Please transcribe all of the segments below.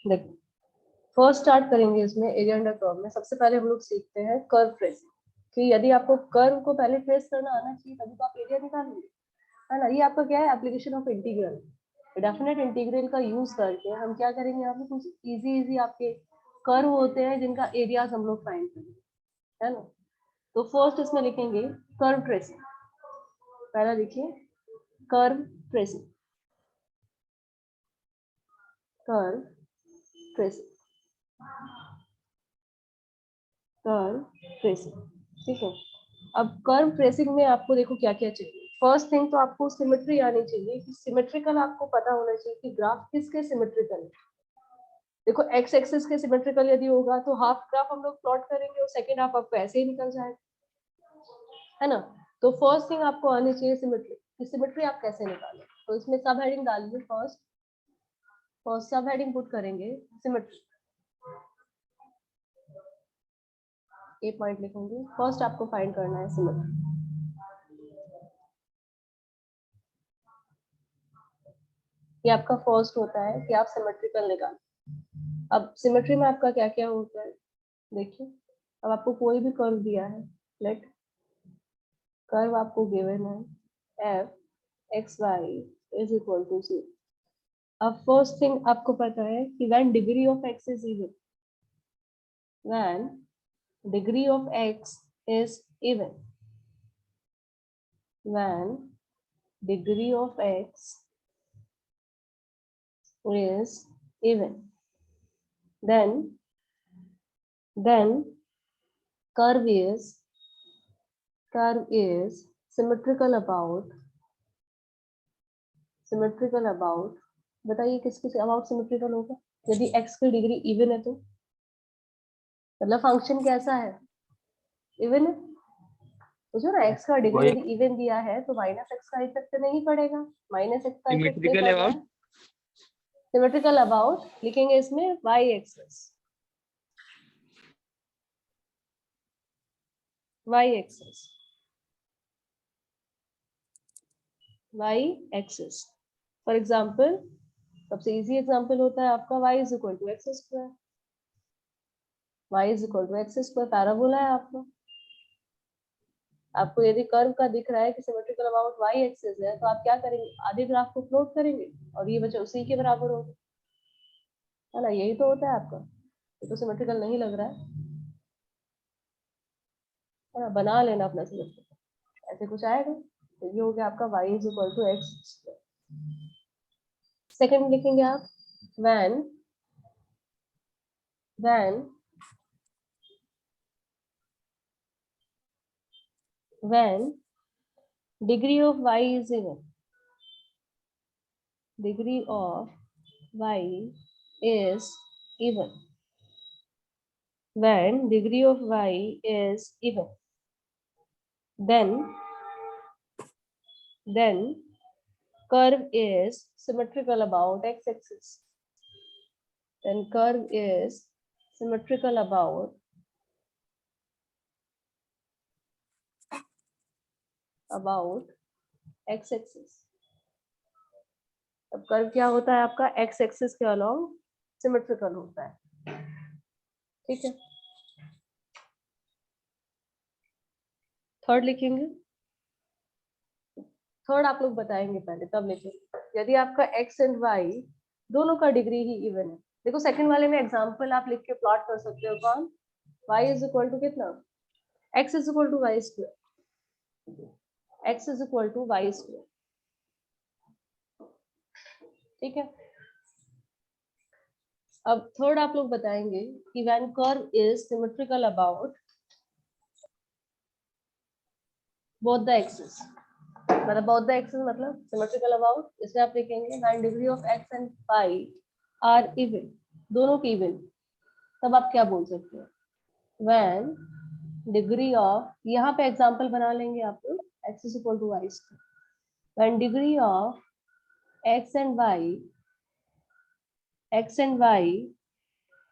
देखो first start करेंगे इसमें एरिया अंडर कर्व में। सबसे पहले हम लोग सीखते हैं कर्व ट्रेसिंग, कि यदि आपको कर्व को पहले ट्रेस करना आना चाहिए तभी तो आप एरिया निकालेंगे, है ना। ये आपका क्या है, application of integral. Definite integral का यूज करके हम क्या करेंगे, यहाँ पे कुछ इजी आपके कर्व होते हैं जिनका एरियाज हम लोग फाइंड करेंगे, है ना। तो फर्स्ट इसमें लिखेंगे कर्व ट्रेसिंग। पहला देखिए curve tracing, curve tracing, curve tracing, ठीक है। अब कर्व ट्रेसिंग में आपको देखो क्या क्या चाहिए। फर्स्ट थिंग तो आपको सिमेट्री आनी चाहिए, कि सिमेट्रिकल आपको पता होना चाहिए कि ग्राफ किसके सिमेट्रिकल है। देखो एक्स एक्सिस के सिमेट्रिकल यदि होगा तो हाफ ग्राफ हम लोग प्लॉट करेंगे और सेकेंड हाफ आपको ऐसे ही निकल जाएगा, है ना। तो फर्स्ट थिंग आपको आनी चाहिए सिमेट्री, कि सिमेट्री आप कैसे निकालें। तो इसमें सब हेडिंग डालिए। फर्स्ट सब हेडिंग पुट करेंगे सिमेट्री, ए पॉइंट लिखेंगे। फर्स्ट आपको फाइंड करना है सिमेट्री। ये आपका फर्स्ट होता है कि आप सिमेट्रिकल निकालें। अब सिमेट्री में आपका क्या क्या होता है देखिए। अब आपको कोई भी कर्व दिया है, लेट कर्व आपको गिवन है f x y is equal to 0। अब फर्स्ट थिंग आपको पता है कि when degree of x is even, when degree of x is even, when degree of x is even, then curve is symmetrical about बताइए किस किस about symmetrical होगा। यदि x की डिग्री इवन है तो मतलब फंक्शन कैसा है, इवन है। पूछो ना, x का डिग्री यदि इवन दिया है तो माइनस एक्स का इफेक्ट नहीं पड़ेगा, माइनस एक्स का इफेक्ट नहीं पड़ रहा है। सिमेट्रिकल अबाउट लिखेंगे इसमें y axis, y axis, y axis. For example सबसे इजी एग्जाम्पल होता है आपका y is equal to x square. y is equal to x square parabola है आपका। आपको यदि कर्व का दिख रहा है कि सिमेट्रिकल अबाउट y एक्सिस है तो आप क्या करेंगे, आधे ग्राफ को प्लॉट करेंगे और ये बचा उसी के बराबर होगा, है ना। यही तो होता है आपका। ये तो सिमेट्रिकल नहीं लग रहा है ना, बना लेना अपना सिमेट्रिकल। ऐसे कुछ आएगा तो ये हो गया आपका y is equal to x square. Second लिखेंगे आप when degree of y is even, degree of y is even, when degree of y is even, then curve is symmetrical about x axis, then curve is symmetrical about x axis। अब curve क्या होता है आपका, x axis के along symmetrical होता है, ठीक है। थर्ड लिखेंगे, थर्ड आप लोग बताएंगे पहले तब लिखेंगे। यदि आपका x एंड y दोनों का डिग्री ही इवन है, देखो सेकंड वाले में एग्जांपल आप लिख के प्लॉट कर सकते हो। कौन, y इज इक्वल टू कितना, x is equal to y square, x is equal to y square, ठीक है। अब थर्ड आप लोग बताएंगे कि when curve is symmetrical about both the axis, मतलब बोथ द एक्सिस मतलब सिमेट्रिकल अबाउट, इसमें आप लिखेंगे when degree of x and y are even, दोनों की इवन, तब आप क्या बोल सकते हो, व्हेन डिग्री ऑफ, यहाँ पे एग्जांपल बना लेंगे आप लोग, x is equal to y square, when degree of x and y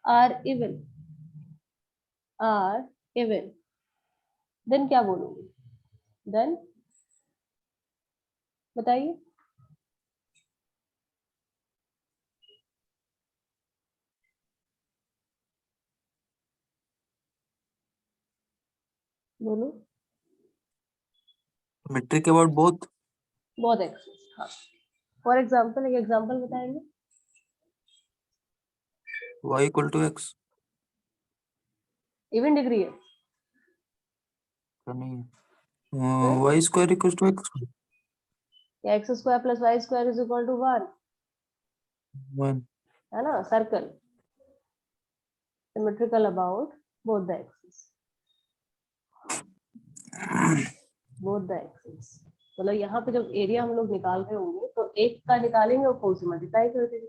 are even, then क्या बोलोगे, then बताइए। बोलो। Symmetric about both axis. हाँ, फॉर एग्जांपल एक एग्जांपल बताएंगे। y equal to x even degree है। नहीं y square equal to x या x square plus y square is equal to 1, 1 है ना। Circle symmetrical about both the axis, both the axis. मतलब यहाँ पे जब एरिया हम लोग निकाल रहे होंगे तो एक का निकालेंगे और फोर से मल्टीप्लाई कर देंगे।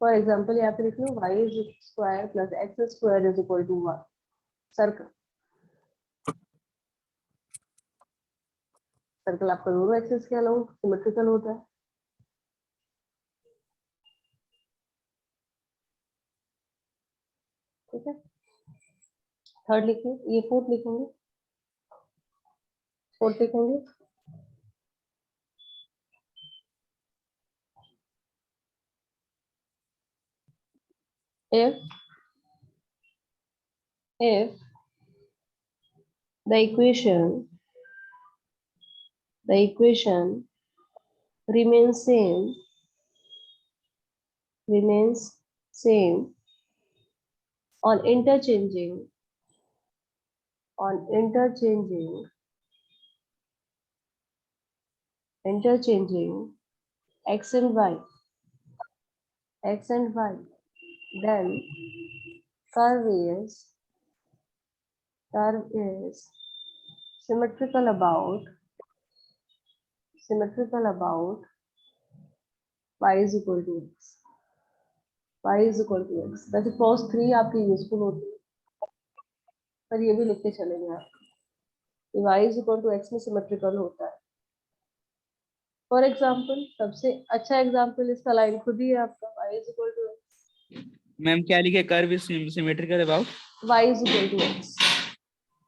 फॉर एग्जांपल यहाँ पे लिख लो y square plus x square is equal to 1, circle. Circle आपका दोनों एक्सिस के अलाउंग सिमेट्रिकल होता है। ठीक है, थर्ड लिखिए, ये फोर्थ लिखेंगे, फोर्थ लिखेंगे। if the equation remains same on interchanging x and y, then curve is symmetrical about y is equal to x, वैसे फर्स्ट थ्री आपकी यूजफुल होती है, पर ये भी लिखते चलेंगे आप कि y is equal to x में सिमेट्रिकल होता है। फॉर एग्जाम्पल सबसे अच्छा एग्जाम्पल इसका लाइन खुद ही है आपका, y is equal to x। Ma'am क्या लिखे, curve is symmetrical about y is equal to x,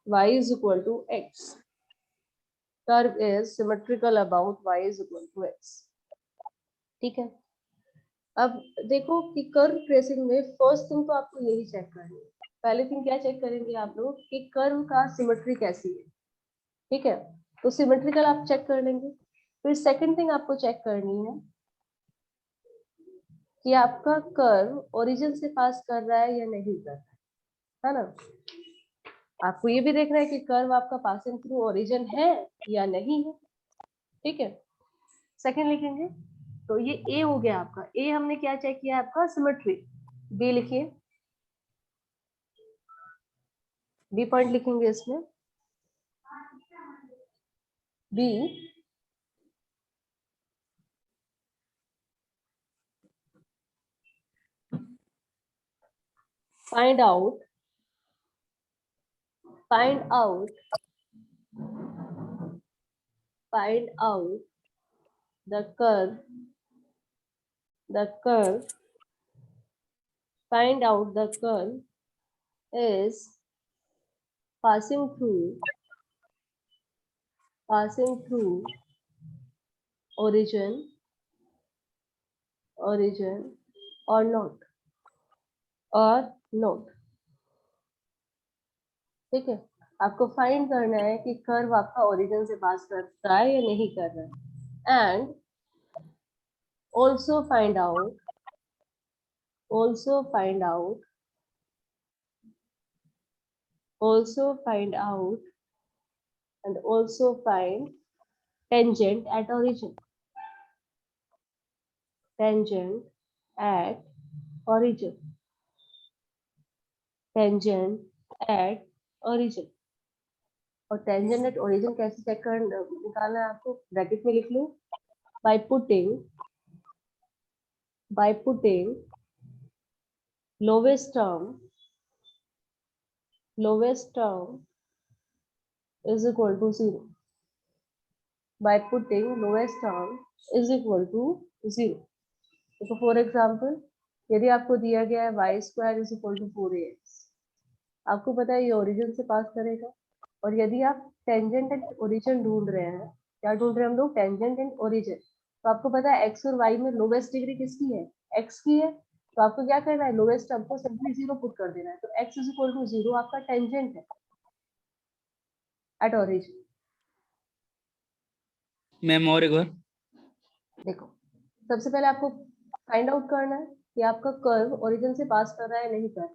y is equal to x, curve is symmetrical about y is equal to x। ठीक है, अब देखो कि कर्व ट्रेसिंग में first thing तो आपको यही चेक करनी है। पहले थिंग क्या चेक करेंगे आप लोग कि कर्व का सिमेट्री कैसी है। ठीक है, तो सिमेट्रिकल आप चेक कर लेंगे। फिर सेकंड थिंग आपको चेक करनी है कि आपका कर्व ओरिजिन से पास कर रहा है या नहीं कर रहा है ना। आपको ये भी देखना है कि कर्व आपका पासिंग थ्रू ओरिजिन है या नहीं है। ठीक है, सेकंड लिखेंगे तो ये ए हो गया आपका। ए हमने क्या चेक किया आपका सिमेट्री। बी लिखिए, बी पॉइंट लिखेंगे इसमें। B find out the curve is passing through origin or not। ठीक है, आपको फाइंड करना है कि कर्व आपका ओरिजिन से पास करता है या नहीं कर रहा है। And also find out and also find tangent at origin, tangent at origin और टेंजेंट एट ओरिजिन कैसे चेक कर निकालना है आपको, ब्रैकेट में लिख लो by putting lowest term is equal to 0, by putting lowest term is equal to 0। तो for example यदि आपको दिया गया है y square is equal to 4ax, आपको पता है ये ओरिजिन से पास करेगा। और यदि आप टेंजेंट एंड ओरिजिन ढूंढ रहे हैं, क्या ढूंढ रहे हैं हम लोग, टेंजेंट एंड ओरिजिन, तो आपको पता है x और y में लोवेस्ट डिग्री किसकी है, x की है। तो आपको क्या करना है, लोवेस्ट टर्म को सिंपली 0 पुट कर देना है। तो x इज इक्वल टू 0 आपका टेंजेंट है। At origin. मैम और एक बार। देखो, सबसे पहले आपको फाइंड आउट करना है कि आपका कर्व ओरिजिन से पास कर रहा है नहीं कर रहा है।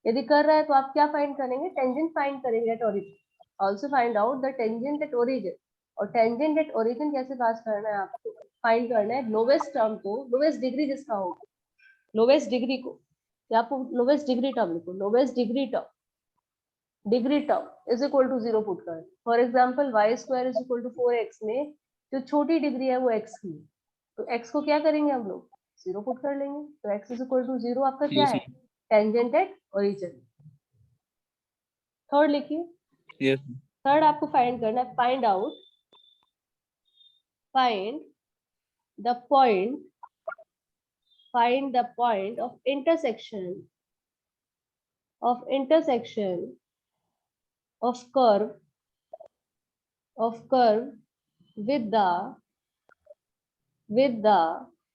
यदि कर रहा है तो आप क्या फाइंड करेंगे, टेंजेंट फाइंड करेंगे at origin. Also find out the tangent at origin. और टेंजेंट एट ओरिजिन कैसे पास करना है, आपको फाइंड करना है लोवेस्ट टर्म को, लोवेस्ट डिग्री जिसका होगा, लोवेस्ट डिग्री को, या आपको लोवेस्ट डिग्री टर्म लिखो, lowest degree term is equal to 0 put कर। For example y square is equal to 4x में जो छोटी डिग्री है वो x की है, तो x को क्या करेंगे हम लोग, 0 पुट कर लेंगे। तो x इज इक्वल टू 0 आपका क्या यस है, टेंजेंट एट ओरिजिन। थर्ड लिखिए, यस थर्ड आपको फाइंड करना है, find out, find the point, find the point of intersection of curve with the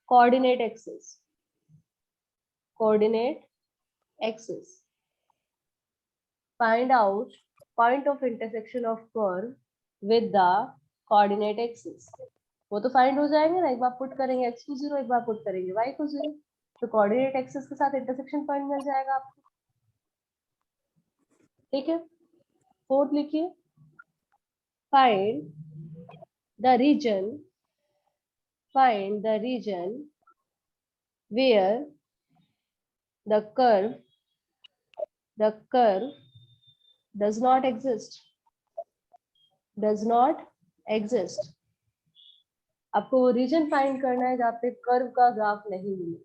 coordinate axis, find out point of intersection of curve with the coordinate axis। वो तो find हो जाएंगे ना, एक बार put करेंगे x को 0, एक बार पुट करेंगे y को 0, तो कोऑर्डिनेट एक्सिस के साथ इंटरसेक्शन पॉइंट मिल जाएगा आपको। ठीक है, फोर्थ लिखिए, find the region where the curve does not exist। आपको वो रीजन फाइंड करना है जहाँ पे कर्व का ग्राफ नहीं मिले।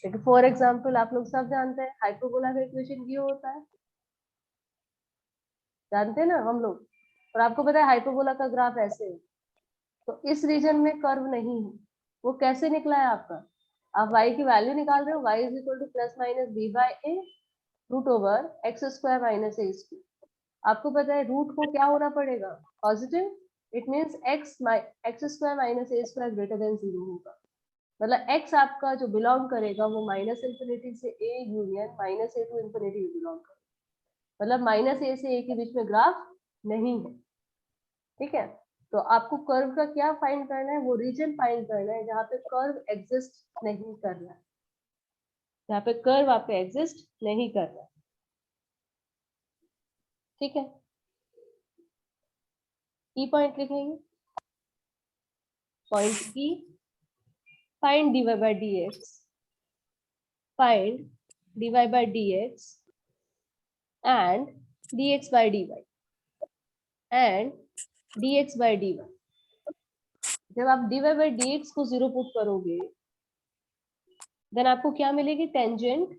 देखिए फॉर एग्जांपल आप लोग सब जानते हैं हाइपरबोला का इक्वेशन ये होता है, जानते हैं ना हम लोग, और आपको पता है हाइपरबोला का ग्राफ ऐसे है, तो इस रीजन में कर्व नहीं है। वो कैसे निकला है आपका, आप y की वैल्यू निकाल रहे हो, y is equal to plus minus b by a root over x square minus a square. आपको पता है रूट को क्या होना पड़ेगा, positive, it means x square minus a square greater than 0 होगा। मतलब x आपका जो बिलोंग करेगा वो माइनस इंफिनिटी से a union minus a to infinity belong करेगा, मतलब माइनस ए से a के बीच में ग्राफ नहीं है। ठीक है, तो आपको कर्व का क्या फाइंड करना है, वो रीजन फाइंड करना है जहाँ पे कर्व एग्जिस्ट नहीं कर रहा है, जहाँ पे कर्व आपका एग्जिस्ट नहीं कर रहा है। ठीक है, ई पॉइंट लिखेंगे, point E, find dy by dx, find dy by dx and dx by dy and dx by dy। जब आप dy by dx को 0 पुट करोगे देन आपको क्या मिलेगी, टेंजेंट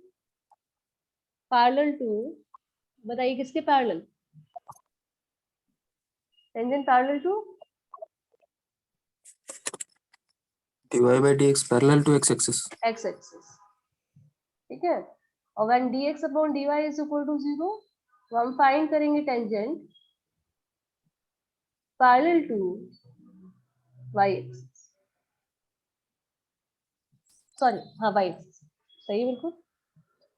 पैरेलल टू, बताइए किसके parallel, tangent parallel to dy by dx parallel to x axis। x axis. ठीक है, और when dx upon dy is equal to 0 तो हम फाइंड करेंगे tangent parallel to y axis, sorry हाँ y एक्सिस, सही बिल्कुल।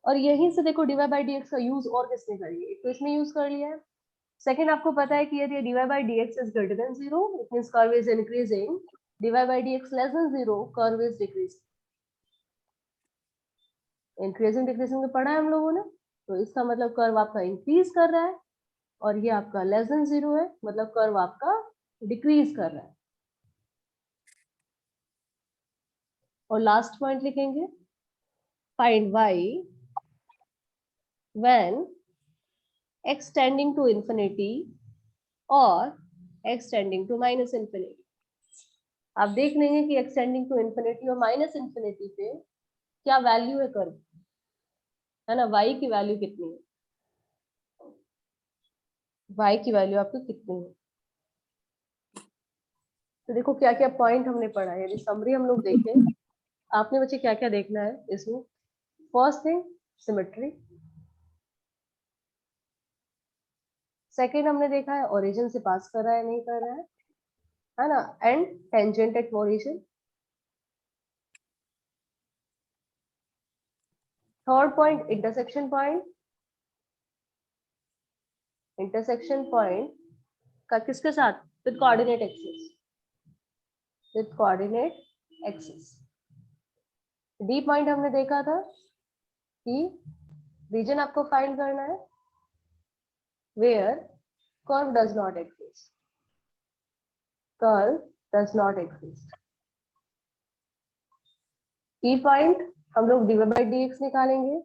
और यहीं से देखो dy by dx का यूज और किसने कर लिया, एक तो इसमें यूज कर लिया है। सेकंड आपको पता है कि यदि dy by dx is greater than 0 it means curve is increasing, dy by dx less than 0 curve is decreasing। Increasing decreasing में पढ़ा है हम लोगों ने, तो इसका मतलब कर्व आपका इंक्रीज कर रहा है, और ये आपका लेस देन 0 है, मतलब कर्व आपका डिक्रीज कर रहा है। और लास्ट पॉइंट लिखेंगे, find y when x tending to infinity और x tending to minus infinity। आप देख लेंगे कि x tending to infinity और माइनस इंफिनिटी पे क्या वैल्यू है कर्व, है ना, y की वैल्यू कितनी है, y की वैल्यू आपकी कितनी है। तो देखो क्या क्या पॉइंट हमने पढ़ा है, यदि समरी हम लोग देखें, आपने बच्चे क्या क्या देखना है इसमें। फर्स्ट थिंग सिमेट्री, सेकेंड हमने देखा है ओरिजिन से पास कर रहा है नहीं कर रहा है ना, and tangent at origin. Third point intersection point, intersection point का किसके साथ? With coordinate axis, with coordinate axis. D point हमने देखा था कि रीजन आपको फाइंड करना है where curve does not exist, curve does not exist. E point हम लोग dy by dx निकालेंगे।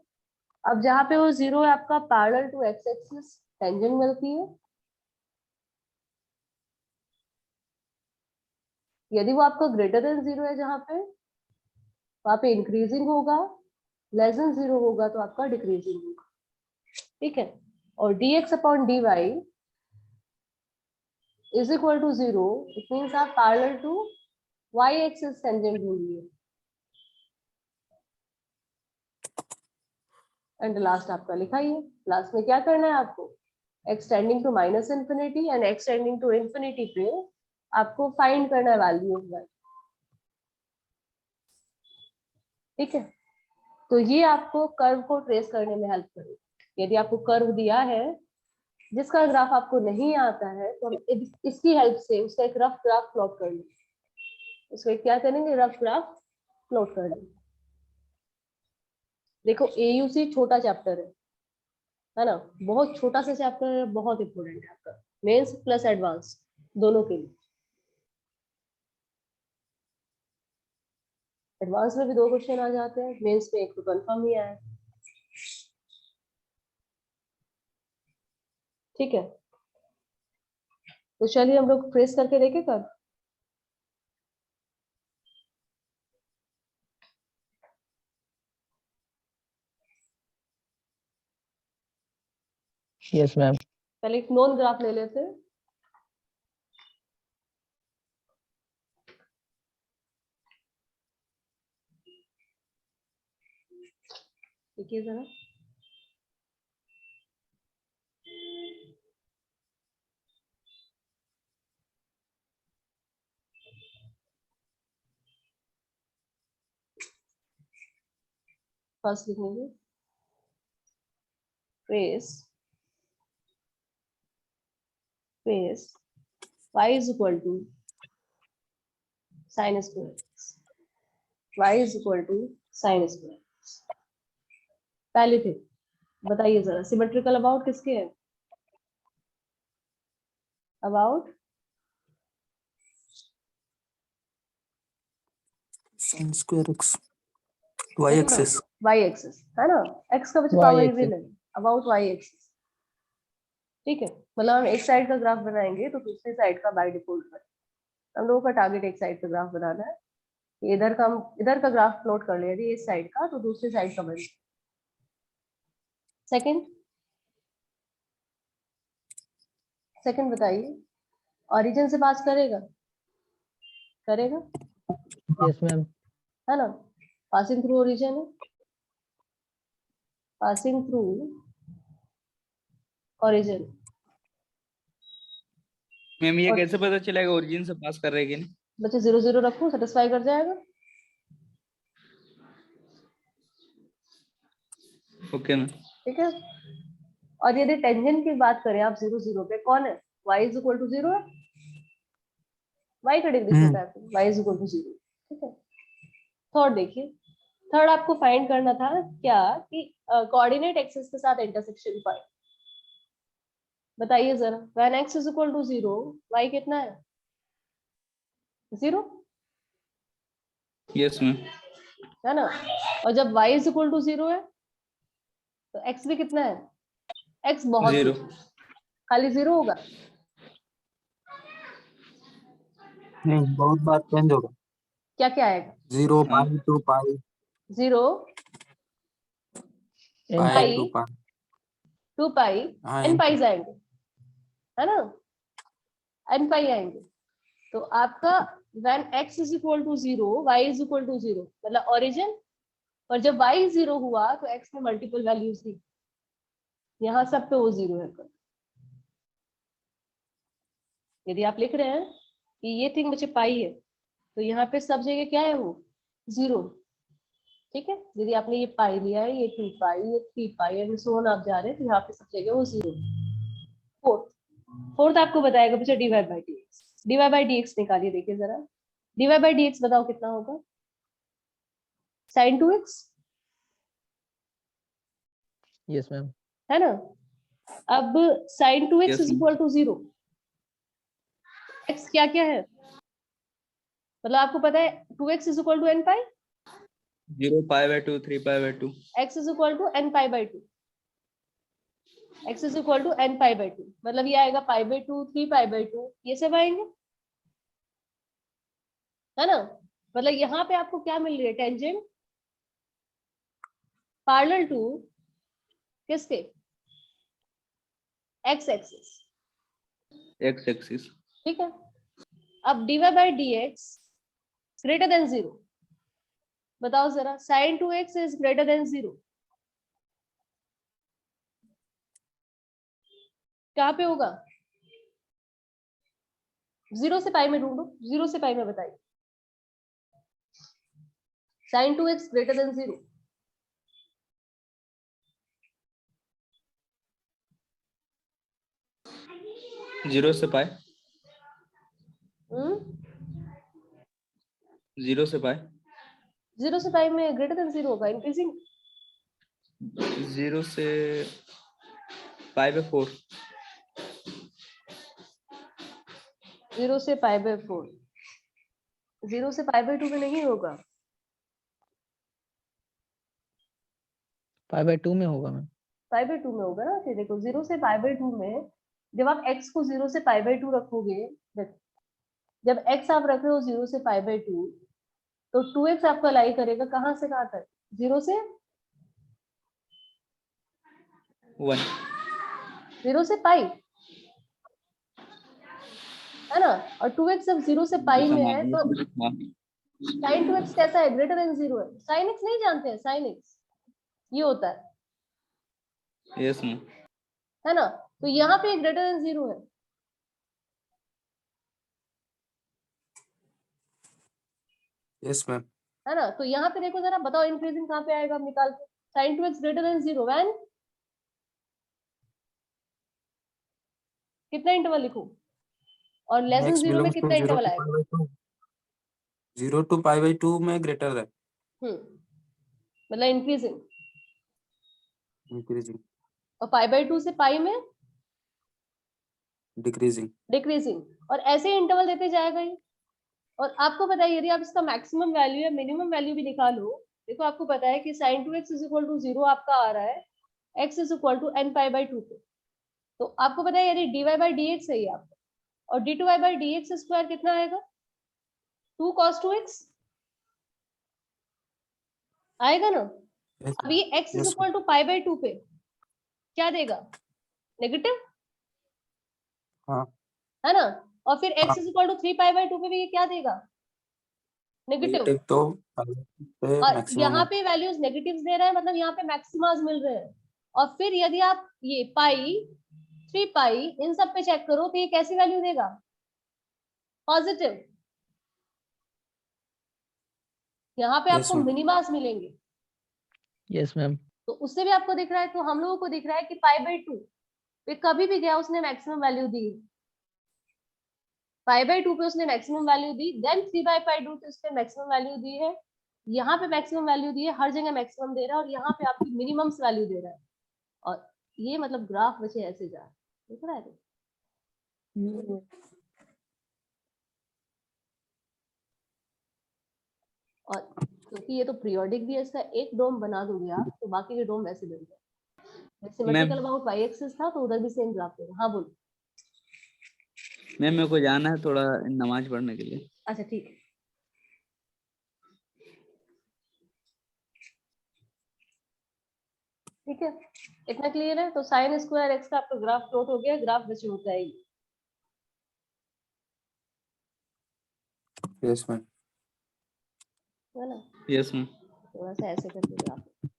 अब जहां पे वो जीरो है आपका parallel to x axis tangent मिलती है। यदि वो आपका ग्रेटर देन जीरो है जहां पे, वहां पे इंक्रीजिंग होगा, लेस देन जीरो होगा तो आपका डिक्रीजिंग होगा। ठीक है, और dx upon dy is equal to zero, it means आप parallel to y axis tangent ढूंढिए। एंड लास्ट आपका लिखा ही है। लास्ट में क्या करना है आपको? x tending to minus infinity and x tending to infinity पे आपको फाइंड करना है वैल्यू ऑफ y। ठीक है, तो ये आपको कर्व को ट्रेस करने में हेल्प करेगा। यदि आपको कर्व दिया है जिसका ग्राफ आपको नहीं आता है तो हम इसकी हेल्प से उसका एक रफ ग्राफ प्लॉट कर लेंगे। उसको क्या करेंगे? रफ ग्राफ प्लॉट कर लेंगे। देखो AUC छोटा चैप्टर है ना, बहुत छोटा सा चैप्टर है, बहुत इंपॉर्टेंट है आपका मेंस प्लस एडवांस दोनों के लिए। एडवांस में भी 2 क्वेश्चन आ जाते हैं, मेंस में एक तो कंफर्म ही आया। ठीक है, तो चलिए हम लोग ट्रेस करके देखें कब। Yes ma'am. पहले एक नॉन ग्राफ ले लेते हैं। देखिए जरा, फर्स्ट लिखेंगे trace trace y is equal to sin square x, y is equal to sin square x। पहले थे, बताइए जरा सिमेट्रिकल अबाउट किसके है? About sin square x y axis y axis है ना, x का बच्चे Y पावर ही axis। नहीं, अबाउट y एक्सिस। ठीक है, मतलब हम एक साइड का ग्राफ बनाएंगे तो दूसरी साइड का बाय डिफॉल्ट करें। हम लोगों का टारगेट एक साइड का ग्राफ बनाना है। इधर का हम इधर का ग्राफ प्लॉट कर ले, यदि इस साइड का तो दूसरी साइड का बने। सेकंड सेकंड बताइए, ओरिजिन से पास करेगा? करेगा यस मैम। है ना, पासिंग थ्रू ओरिजिन है, पासिंग थ्रू ओरिजिन। मैम ये और कैसे पता चलेगा ओरिजिन से पास कर रहे हैं कि नहीं? बच्चे 0 0 रखो, सेटिस्फाई कर जाएगा। Okay ma'am. ठीक है, और यदि टेंजेंट की बात करें आप 0 0 पे, कौन है? y इज इक्वल टू 0 है, y का डिग्री छोटा है, y इज इक्वल टू 0। ठीक है, थर्ड देखिए, थर्ड आपको फाइंड करना था क्या कि कोऑर्डिनेट एक्सिस के साथ इंटरसेक्शन पॉइंट। बताइए जरा, when x is equal to 0 y कितना है? 0 यस मैम। है ना, और जब y इज इक्वल टू 0 है तो x भी कितना है? x बहुत 0 खाली 0 होगा? नहीं, बहुत बार चेंज होगा। क्या क्या आएगा? 0 हाँ। pi 2 pi 0 pi pi 2 pi 2 pi हाँ n पाइज आएंगे, है ना, n पाई आएंगे। तो आपका when x is equal to 0 y is equal to 0 मतलब ओरिजिन, और जब y 0 हुआ तो x में मल्टीपल वैल्यूज थी, यहाँ सब पे वो 0 है। यदि आप लिख रहे हैं कि ये थिंग मुझे पाई है तो यहाँ पे सब जगह क्या है? वो 0। ठीक है, यदि आपने ये पाई लिया है, ये 2 पाई, ये 3 पाई एंड सो ऑन आप जा रहे हैं तो यहाँ पे सब जगह वो 0। फोर्थ आपको बताएगा बच्चा dy by dx। dy by dx निकालिए, देखिए जरा dy by dx बताओ कितना होगा, sin 2x Yes, ma'am. है ना। अब sin 2x Yes, is ma'am. Equal to 0, x क्या क्या है, मतलब आपको पता है 2x is equal to n pi, 0 pi by 2, 3 pi by 2. x is equal to n pi by 2, x is equal to n pi by 2, मतलब ये आएगा पाई बाई 2, 3 पाई बाई 2, ये सब आएंगे, है ना। मतलब यहाँ पे आपको क्या मिल रही है, टेंजेंट पैरेलल टू किसके, x एक्सिस, X axis. ठीक है। अब dy by dx greater than 0, बताओ जरा sin 2x is greater than 0, कहाँ पे होगा, 0 से पाई में ढूंढो, 0 से पाई में बताइए, sin 2x greater than 0, Zero से pi. हम्म, 0 से pi. 0 से पाई में ग्रेटर देन 0 होगा, इंक्रीजिंग, 0 से pi by 4. 0 से पाई बाय 4, 0 से पाई बाय 2 में नहीं होगा, Pi by 2 में होगा मैम। पाई बाय 2 में होगा ना। फिर देखो 0 से पाई बाय 2 में जब आप x को 0 से पाई बाय 2 रखोगे, जब x आप रख रहे हो 0 से पाई बाय 2, तो 2x आपका लाई करेगा कहाँ से कहाँ तक, 0 से 1. 0 से पाई, है ना। और 2x जब 0 से पाई में है तो sin 2x कैसा है, ग्रेटर देन 0 है, sin x नहीं जानते हैं, sin x ये होता है Yes, ma'am. है ना। तो यहाँ पे ग्रेटर देन 0 Yes, ma'am. है ना। तो यहाँ पे देखो जरा, बताओ इंक्रीजिंग कहाँ पे आएगा, निकाल के, sin 2x greater than 0 when कितना इंटरवल लिखूं, और लेस देन X 0 में belongs to कितना 0 इंटरवल to आएगा, pi by 2. 0 to pi by 2 में greater है, मतलब इंक्रीजिंग, increasing, और पाई बाय 2 से पाई में decreasing. डिक्रीजिंग, और ऐसे ही इंटरवल देते जाएगा ये। और आपको पता है यदि आप इसका मैक्सिमम वैल्यू या मिनिमम वैल्यू भी निकालो, देखो आपको पता है कि sin 2x is equal to 0 आपका आ रहा है, x is equal to n pi by 2 पे। तो आपको पता है यदि dy बाय dx है ये आपका, और d2y बाय dx स्क्वायर कितना आएगा, 2 cos 2x आएगा ना। Yes, अब ये x is yes, equal to pi by 2 पे क्या देगा, नेगेटिव, हाँ, है ना। और फिर x हाँ, is equal to 3 pi by 2 पे भी ये क्या देगा, नेगेटिव। नेगेटिव तो पे और मैक्सिमम यहाँ है। पे वैल्यूज नेगेटिव्स दे रहा है, मतलब यहाँ पे मैक्सिमाज मिल रहे हैं। और फिर यदि आप ये पाई, 3 पाई इन सब पे चेक करो तो ये कैसी वैल्यू देगा, पॉजिटिव। यहाँ पे Yes, आपको ma'am. मिनिमास मिलेंगे, Yes, ma'am. तो उससे भी आपको दिख रहा है, तो हम लोगों को दिख रहा है कि पाई बाय 2 पे कभी भी गया उसने मैक्सिमम वैल्यू दी, पाई बाय 2 पे उसने मैक्सिमम वैल्यू दी, देन 3 बाय पाई 2 पे उसने मैक्सिमम वैल्यू दी है, यहाँ पे मैक्सिमम वैल्यू दी है, हर जगह मैक्सिमम दे रहा है, और यहाँ पे आपकी मिनिमम्स वैल्यू दे रहा है। और ये मतलब ग्राफ बचे ऐसे जा रहा है, दिख रहा है। और क्योंकि ये तो पीरियोडिक भी है, इसका एक डोम बना दोगे आप तो बाकी के डोम वैसे बन जाए। सिमेट्रिकल अबाउट वाई एक्सिस था तो उधर भी सेम ग्राफ देगा। हाँ बोलो। मैम मेरे को जाना है थोड़ा नमाज पढ़ने के लिए। अच्छा ठीक है, ठीक है, इतना क्लियर है। तो साइन स्क्वायर एक्स का आपका ग्राफ प्लॉट हो गया, ग्राफ बचे होता है ये, Yes, ma'am. है ना। Yes ma'am. थोड़ा सा ऐसे करके ग्राफ,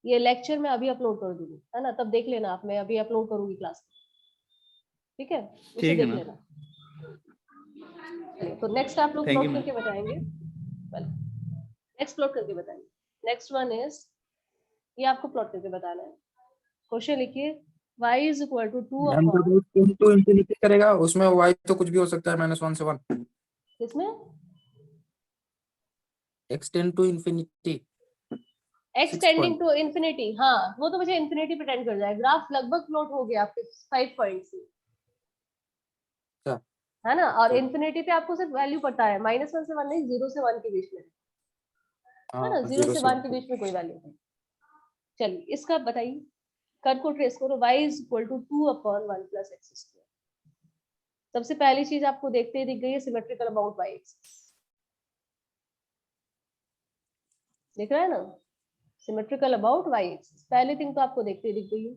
ये लेक्चर में अभी अपलोड कर दूंगी, है ना, तब देख लेना आप, मैं अभी अपलोड करूंगी क्लास में, ठीक है, उसे ठीक है देख मैम। लेना। चलिए, तो नेक्स्ट आप लोग थैंक यू प्लॉट मैम। करके बताएंगे, नेक्स्ट प्लॉट करके बताएंगे। नेक्स्ट वन इज, ये आपको प्लॉट करके बताना है। क्वेश्चन लिखिए, y is equal to 2 ma'am upon जब x टू इंफिनिटी करेगा उसमें y तो कुछ भी हो सकता है -1 से 1 किसमें x tend to infinity x 6 tending point to infinity, हाँ वो तो मुझे इन्फिनिटी पे टेंड कर जाए। ग्राफ लगभग प्लॉट हो गया आपके 5 पॉइंट से, अच्छा है ना। और तो इन्फिनिटी पे आपको सिर्फ वैल्यू पता है, -1 से 1 नहीं, 0 से 1 के बीच में, है ना। हाँ 0 0 से से 1 के बीच में कोई वैल्यू नहीं। चलिए इसका बताइए, कर्व को ट्रेस करो। y is equal to 2 upon 1 plus x square। सबसे पहली चीज आपको देखते ही दिख गई है सिमेट्रिकल अबाउट y एक्सिस, दिख रहा है ना, सिमेट्रिकल अबाउट y एक्सिस। पहली थिंग तो आपको देखते ही दिख गई है।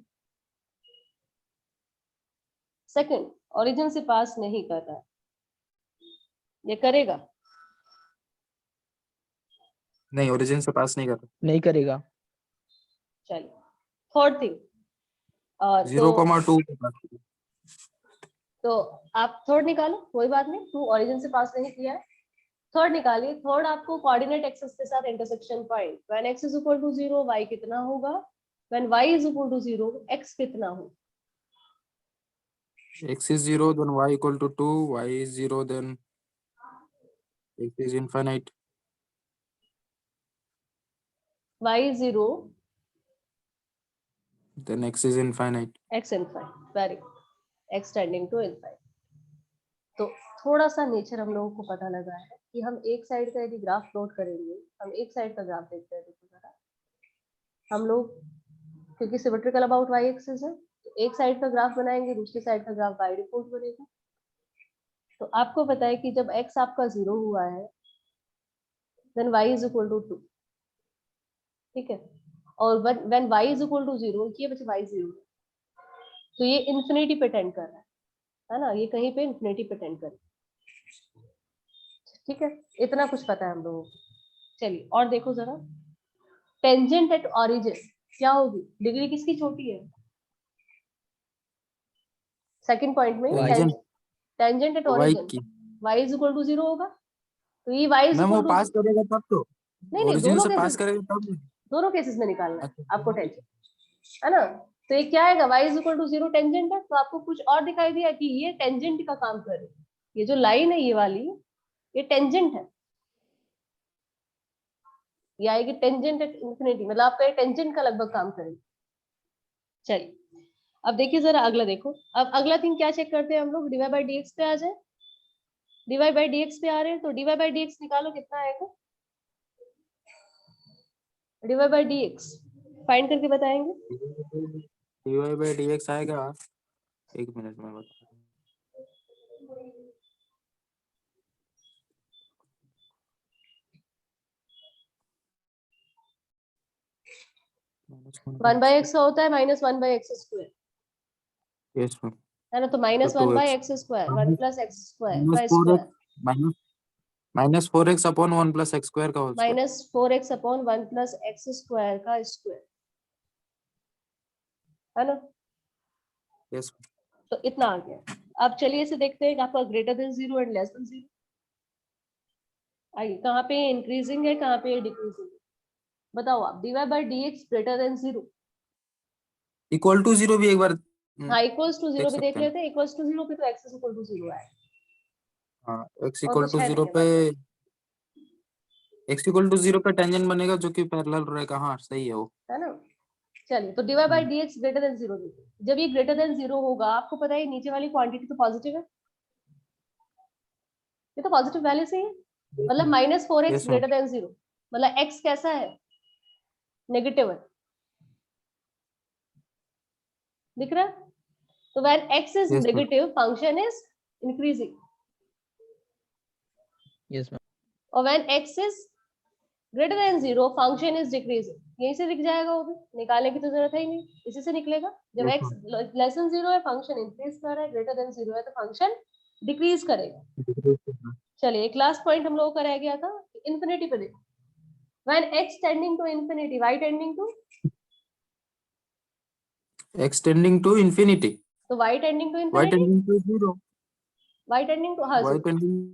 सेकंड, ओरिजिन से पास नहीं कर रहा है, ये करेगा? नहीं ओरिजिन से पास नहीं कर रहा नहीं करेगा। चलिए थर्ड थिंग, 0,2 तो आप थर्ड निकालो, कोई बात नहीं, 2 ओरिजिन से पास नहीं किया है, थर्ड निकालिए। थर्ड आपको कोऑर्डिनेट एक्सिस के साथ intersection point, when x is equal to 0 y कितना होगा, when y is equal to 0 x कितना होगा। x is 0 then y equal to 2 y is 0 then x is infinite y is 0 then x is infinite x infinite, very good, x tending to infinite. तो थोड़ा सा nature हम लोगों को पता लगा है कि हम एक साइड का यदि ग्राफ प्लॉट करेंगे, हम एक साइड का ग्राफ देखते हैं, देखो जरा, हम लोग क्योंकि सिमेट्रिकल अबाउट y एक्सिस है तो एक साइड का ग्राफ बनाएंगे, दूसरी साइड का ग्राफ बाय डिफॉल्ट बनेगा। तो आपको पता है कि जब x आपका 0 हुआ है then y is equal to 2, ठीक है। और when y is equal to 0, ये बच्चे y 0 है तो ये इन्फिनिटी पे टेंड कर रहा है ना, ये कहीं पे इन्फिनिटी पे टेंड कर रहा है, ठीक है। इतना कुछ पता है हम लोगों को। चलिए और देखो जरा, टेंजेंट एट ऑरिजिन क्या होगी, डिग्री किसकी छोटी है? सेकंड पॉइंट में tangent tangent at y origin की y इज इक्वल टू 0 होगा, तो ये y इज मैम वो इक्वल टू, पास करेगा तब तो नहीं नहीं, ओरिजिन से पास करेगा तब नहीं। दोनों केसेस में निकालना है अच्छा आपको टेंजेंट, है ना। तो ये क्या आएगा, y is equal to 0 tangent है, तो आपको कुछ और दिखाई दिया कि ये टेंजेंट का काम कर रही है, ये जो लाइन है ये वाली, ये टेंजेंट है, ये आएगी टेंजेंट एट इंफिनिटी, मतलब आपका ये टेंजेंट का लगभग काम करेगी। चलिए अब देखिए जरा अगला देखो, अब अगला थिंग क्या चेक करते हैं हम लोग, dy बाई dx पे आ जाए। dy बाई dx पे आ रहे हैं तो dy बाई dx निकालो, कितना आएगा dy बाई dx, फाइंड करके बताएंगे। dy by dx आएगा 1 मिनट में बता वन बाई एक्स होता है -1 by x square, yes ma'am है ना, तो -1 by x square 1 plus x square का square, -4x upon 1 plus x square का whole square -4x upon 1 plus x square का स्क्वायर, है ना। यस तो इतना आ गया। अब चलिए इसे देखते हैं कि आपका greater than 0 and less than 0, आइए कहाँ पे इंक्रीजिंग है, कहाँ पे डिक्रीजिंग है, बताओ आप। dy by dx greater than 0, equal to 0 भी एक बार हाँ इक्वल्स टू 0 देख भी देख सकते हैं लेते हैं, इक्वल्स टू 0 पे तो x इज इक्वल टू 0 है, हाँ x और इक्वल कुछ टू है 0 नहीं पे हमारे x इक्वल टू 0 पे टेंजेंट बनेगा जो कि पैरेलल रहेगा, हाँ सही है वो। पास, है ना। चलिए तो dy by dx greater than 0 देखिए, जब ये ग्रेटर देन 0 होगा, आपको पता है नीचे वाली क्वांटिटी तो पॉजिटिव है, ये तो पॉजिटिव वैल्यू से ही है, मतलब -4x yes ma'am greater than 0, मतलब x कैसा है, नेगेटिव है, दिख रहा है। तो when x is yes ma'am negative function is increasing, yes ma'am. और when x is greater than 0 function is decreasing, यहीं से दिख जाएगा, वो भी निकालने की तो जरूरत है ही नहीं, इसी से निकलेगा। जब यस x लेस देन 0 है फंक्शन इंक्रीज कर रहा है, ग्रेटर देन 0 है तो फंक्शन डिक्रीज करेगा। मैम चलिए एक लास्ट पॉइंट हम लोगों का रह गया था, इन्फिनिटी पे देखो, when x tending to infinity y tending to, x tending to infinity तो y tending to y infinity, tending to 0 y tending to, हाँ y टेंडिंग